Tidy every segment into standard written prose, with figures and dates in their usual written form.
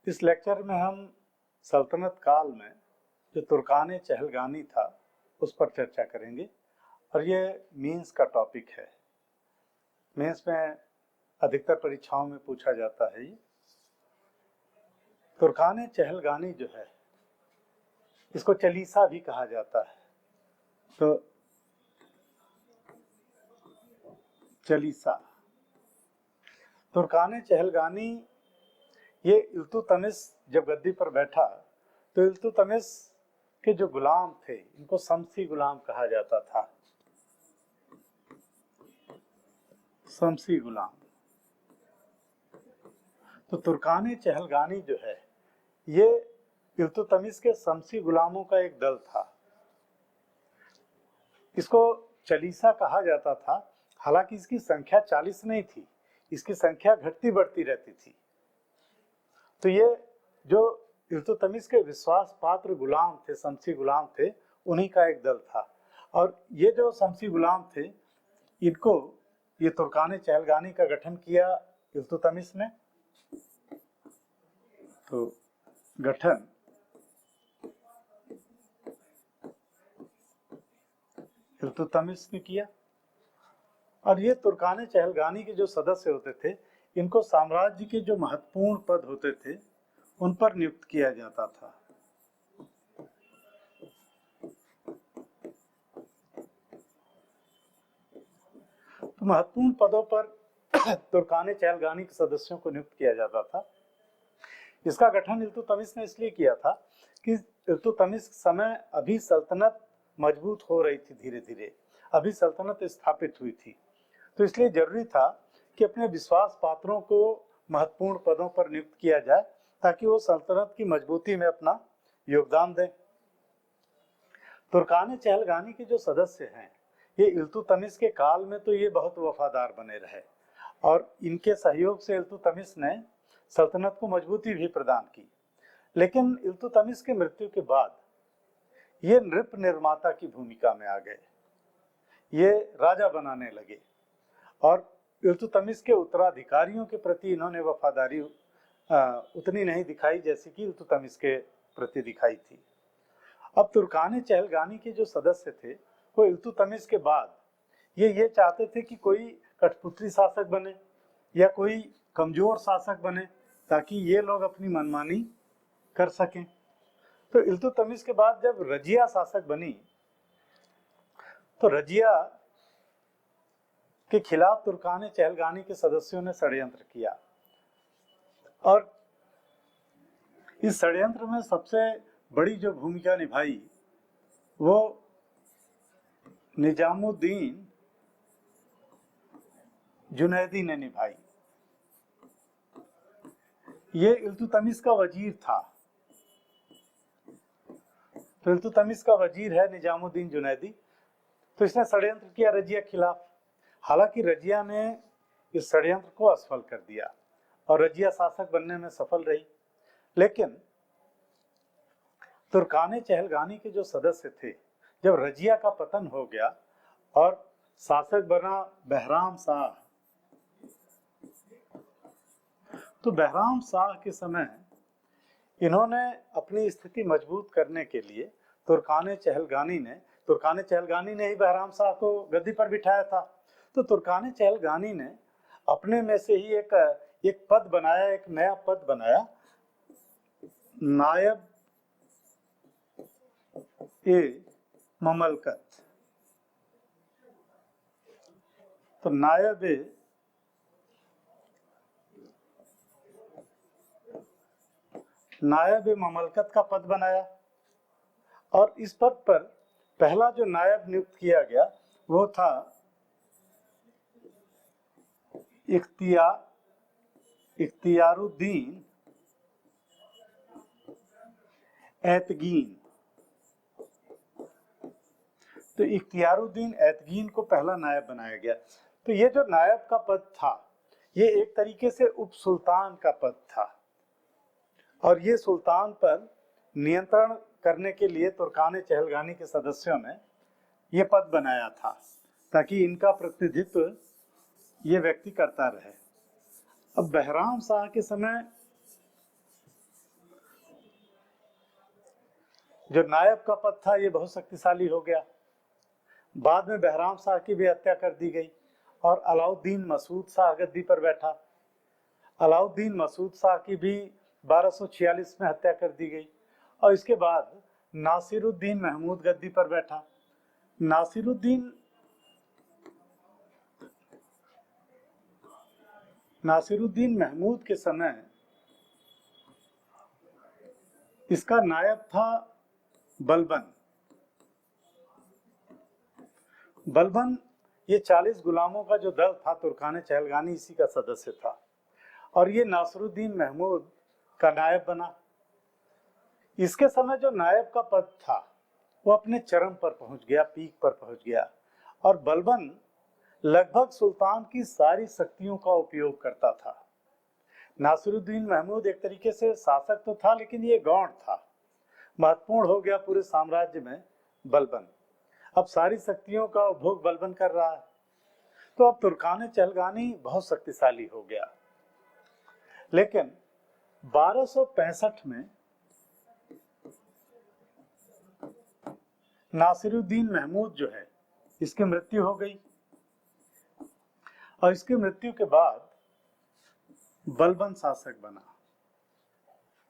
इस लेक्चर में हम सल्तनत काल में जो तुर्कान चहलगानी था उस पर चर्चा करेंगे और ये मीन्स का टॉपिक है। मीन्स में अधिकतर परीक्षाओं में पूछा जाता है। ये तुर्कान चहलगानी जो है इसको चालीसा भी कहा जाता है। तो चालीसा तुर्कान चहलगानी ये इल्तुतमिश जब गद्दी पर बैठा तो इल्तुतमिश के जो गुलाम थे इनको शमसी गुलाम कहा जाता था। शमसी गुलाम। तो तुर्कान चहलगानी जो है ये इल्तुतमिश के शमसी गुलामों का एक दल था। इसको चालीसा कहा जाता था। हालांकि इसकी संख्या 40 नहीं थी, इसकी संख्या घटती बढ़ती रहती थी। तो ये जो इल्तुतमिश के विश्वास पात्र गुलाम थे, शमसी गुलाम थे, उन्हीं का एक दल था। और ये जो शमसी गुलाम थे इनको ये तुर्कान चहलगानी का गठन किया इल्तुतमिश ने। तो गठन इल्तुतमिश ने किया और ये तुर्कान चहलगानी के जो सदस्य होते थे इनको साम्राज्य के जो महत्वपूर्ण पद होते थे उन पर नियुक्त किया जाता था। तो महत्वपूर्ण पदों पर तुर्कान चहलगानी के सदस्यों को नियुक्त किया जाता था। इसका गठन इल्तुतमिश ने इसलिए किया था कि इल्तुतमिश समय अभी सल्तनत मजबूत हो रही थी, धीरे धीरे अभी सल्तनत स्थापित हुई थी। तो इसलिए जरूरी था कि अपने विश्वास पात्रों को महत्वपूर्ण पदों पर नियुक्त किया जाए ताकि वो सल्तनत की मजबूती में अपना योगदान दें। तुर्कान चहलगानी के जो सदस्य हैं ये इल्तुतमिश के काल में तो ये बहुत वफादार बने रहे और इनके सहयोग से इल्तुतमिश ने सल्तनत को मजबूती भी प्रदान की। लेकिन इल्तुतमिश के मृत्यु के बाद ये नृप निर्माता की भूमिका में आ गए। ये राजा बनाने लगे और इल्तुतमिश के उत्तराधिकारियों के प्रति इन्होंने वफादारी उतनी नहीं दिखाई जैसी कि इल्तुतमिश के प्रति दिखाई थी। अब तुर्कान चहलगानी के जो सदस्य थे वो इल्तुतमिश के बाद ये चाहते थे कि कोई कठपुतली शासक बने या कोई कमजोर शासक बने ताकि ये लोग अपनी मनमानी कर सकें। तो इल्तुतमिश के बाद जब रजिया शासक बनी तो रजिया के खिलाफ तुर्कान चहलगानी के सदस्यों ने षड्यंत्र किया और इस षड्यंत्र में सबसे बड़ी जो भूमिका निभाई वो निजामुद्दीन जुनैदी ने निभाई। ये इल्तुतमिश का वजीर था। तो इल्तुतमिश का वजीर है निजामुद्दीन जुनैदी। तो इसने षड्यंत्र किया रजिया के खिलाफ। हालांकि रजिया ने इस षड्यंत्र को असफल कर दिया और रजिया शासक बनने में सफल रही। लेकिन तुर्कान चहलगानी के जो सदस्य थे जब रजिया का पतन हो गया और शासक बना बहराम शाह, तो बहराम शाह के समय इन्होंने अपनी स्थिति मजबूत करने के लिए तुर्कान चहलगानी ने ही बहराम शाह को गद्दी पर बिठाया था। तो तुर्कान चहलगानी ने अपने में से ही एक पद बनाया, एक नया पद बनाया, नायब ए ममलकत। तो नायब ए ममलकत का पद बनाया और इस पद पर पहला जो नायब नियुक्त किया गया वो था इख्तियारुद्दीन ऐतगीन। तो इख्तियारुद्दीन ऐतगीन को पहला नायब बनाया गया। तो ये जो नायब का पद था ये एक तरीके से उप सुल्तान का पद था और ये सुल्तान पर नियंत्रण करने के लिए तुर्कान चहलगानी के सदस्यों ने ये पद बनाया था ताकि इनका प्रतिनिधित्व ये व्यक्ति करता रहे। अब बहराम शाह के समय जो नायब का पद था ये बहुत शक्तिशाली हो गया। बाद में बहराम शाह की भी हत्या कर दी गई और अलाउद्दीन मसूद शाह गद्दी पर बैठा। अलाउद्दीन मसूद शाह की भी 1246 में हत्या कर दी गई और इसके बाद नासिरुद्दीन महमूद गद्दी पर बैठा। नासिरुद्दीन महमूद के समय इसका नायब था बलबन। ये 40 गुलामों का जो दल था तुर्कान चहलगानी इसी का सदस्य था और ये नासिरुद्दीन महमूद का नायब बना। इसके समय जो नायब का पद था वो अपने चरम पर पहुंच गया, पीक पर पहुंच गया और बलबन लगभग सुल्तान की सारी शक्तियों का उपयोग करता था। नासिरुद्दीन महमूद एक तरीके से शासक तो था लेकिन ये गौण था, महत्वपूर्ण हो गया पूरे साम्राज्य में बलबन। अब सारी शक्तियों का उपभोग बलबन कर रहा है, तो अब तुर्कान चहलगानी बहुत शक्तिशाली हो गया। लेकिन 1265 में नासिरुद्दीन महमूद जो है इसकी मृत्यु हो गई और इसकी मृत्यु के बाद बलबन शासक बना।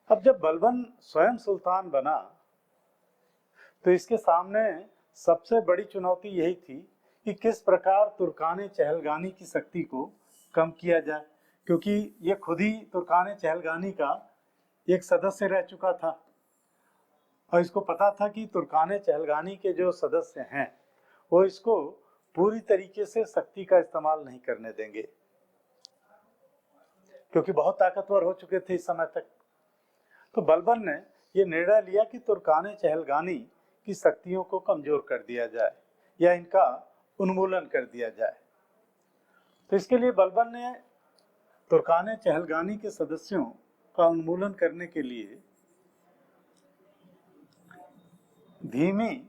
अब जब बलबन स्वयं सुल्तान बना तो इसके सामने सबसे बड़ी चुनौती यही थी कि किस प्रकार तुर्कान चहलगानी की शक्ति को कम किया जाए, क्योंकि ये खुद ही तुर्कान चहलगानी का एक सदस्य रह चुका था और इसको पता था कि तुर्कान चहलगानी के जो सदस्य हैं वो इसको पूरी तरीके से शक्ति का इस्तेमाल नहीं करने देंगे, क्योंकि बहुत ताकतवर हो चुके थे इस समय तक। तो बलबन ने ये निर्णय लिया कि तुर्कान चहलगानी की शक्तियों को कमजोर कर दिया जाए या इनका उन्मूलन कर दिया जाए। तो इसके लिए बलबन ने तुर्कान चहलगानी के सदस्यों का उन्मूलन करने के लिए धीमी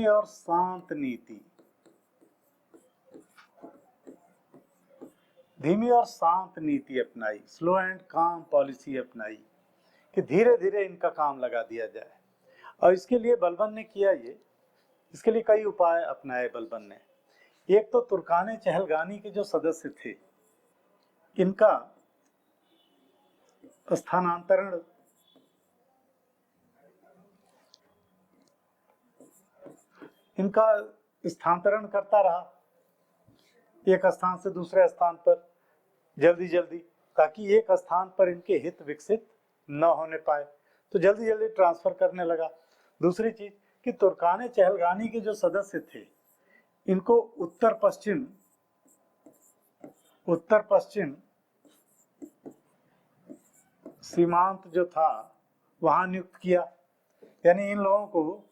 और शांत नीति अपनाई, स्लो एंड काम पॉलिसी अपनाई कि धीरे धीरे इनका काम लगा दिया जाए। और इसके लिए बलबन ने किया इसके लिए कई उपाय अपनाए बलबन ने। एक तो तुर्कान चहलगानी के जो सदस्य थे इनका स्थानांतरण करता रहा एक स्थान से दूसरे स्थान पर जल्दी, ताकि एक स्थान पर इनके हित विकसित न होने पाए, तो जल्दी ट्रांसफर करने लगा। दूसरी चीज कि तुर्कान चहलगानी के जो सदस्य थे इनको उत्तर पश्चिम सीमांत जो था वहां नियुक्त किया, यानी इन लोगों को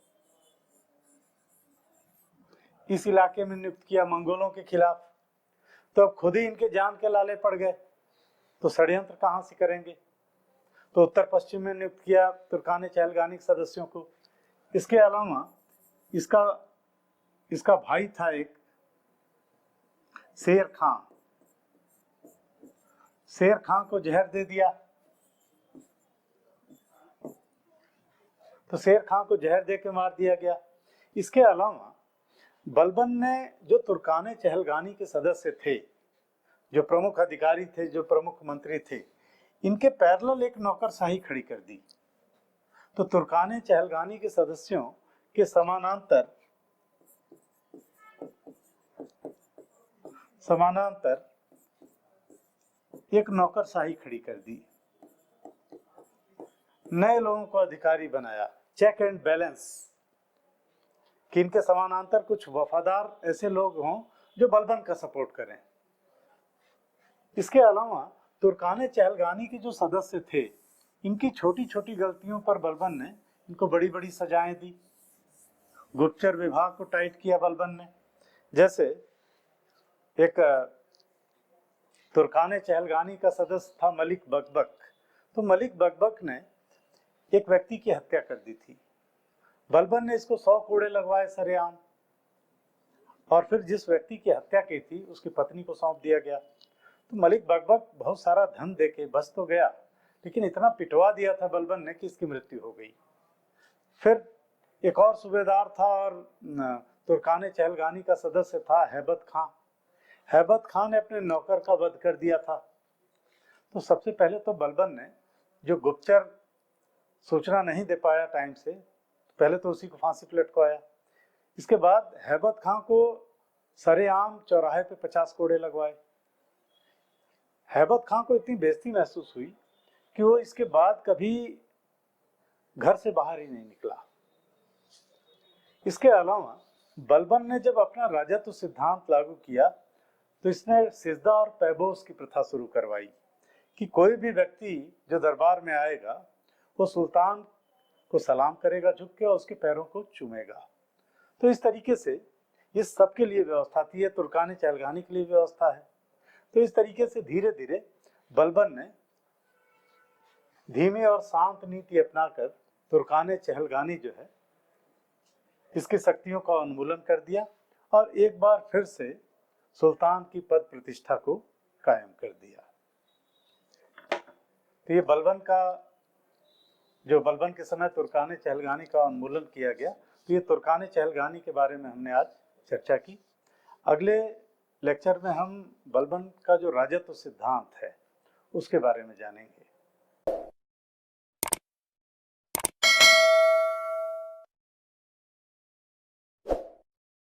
इस इलाके में नियुक्त किया मंगोलों के खिलाफ। तो अब खुद ही इनके जान के लाले पड़ गए, तो षड्यंत्र कहां से करेंगे, तो उत्तर पश्चिम में नियुक्त किया तुर्कान चहलगानी के सदस्यों को। इसके अलावा इसका भाई था एक शेर खां को जहर दे दिया, तो शेर खां को जहर दे के मार दिया गया। इसके अलावा बलबन ने जो तुर्कान चहलगानी के सदस्य थे, जो प्रमुख अधिकारी थे, जो प्रमुख मंत्री थे, इनके पैरेलल एक नौकरशाही खड़ी कर दी। तो तुर्कान चहलगानी के सदस्यों के समानांतर एक नौकरशाही खड़ी कर दी, नए लोगों को अधिकारी बनाया, चेक एंड बैलेंस, कि इनके समानांतर कुछ वफादार ऐसे लोग हों जो बलबन का सपोर्ट करें। इसके अलावा तुर्कान चहलगानी के जो सदस्य थे इनकी छोटी छोटी गलतियों पर बलबन ने इनको बड़ी बड़ी सजाएं दी। गुप्तचर विभाग को टाइट किया बलबन ने। जैसे एक तुर्कान चहलगानी का सदस्य था मलिक बकबक, तो मलिक बकबक ने एक व्यक्ति की हत्या कर दी थी। बलबन ने इसको 100 कोड़े लगवाए सरेआम और फिर जिस व्यक्ति की हत्या की थी उसकी पत्नी को सौंप दिया गया। तो मलिक बकबक बहुत सारा धन देके बच तो गया, लेकिन इतना पिटवा दिया था बलबन ने कि इसकी मृत्यु हो गई। फिर एक और सूबेदार था और तुर्कान चहलगानी का सदस्य था हैबत खां। हैबत खां ने अपने नौकर का वध कर दिया था। तो सबसे पहले तो बलबन ने, जो गुप्तचर सूचना नहीं दे पाया टाइम से, पहले तो उसी को फांसी पर लटकाया। इसके बाद हैबत खां को सरेआम चौराहे पे 50 कोड़े लगवाए। हैबत खां को इतनी बेइज्जती महसूस हुई कि वो इसके बाद कभी घर से बाहर ही नहीं निकला। इसके अलावा बलबन ने जब अपना राजत्व सिद्धांत लागू किया तो इसने सिजदा और पैबोस की प्रथा शुरू करवाई कि कोई भी व्यक्ति जो दरबार में आएगा वो सुल्तान को सलाम करेगा झुक के और उसके पैरों को चूमेगा। तो इस तरीके से ये सबके लिए व्यवस्था थी, ये तुर्कान चहलगानी के लिए व्यवस्था है। तो इस तरीके से धीरे धीरे बलबन ने धीमी और शांत नीति अपनाकर तुर्कान चहलगानी जो है इसकी शक्तियों का उन्मूलन कर दिया और एक बार फिर से सुल्तान की पद प्रतिष्ठा को कायम कर दिया। तो ये बलबन का, जो बलबन के समय तुर्कान चहलगानी का उन्मूलन किया गया, तो ये तुर्कान चहलगानी के बारे में हमने आज चर्चा की। अगले लेक्चर में हम बलबन का जो राजत्व सिद्धांत है उसके बारे में जानेंगे।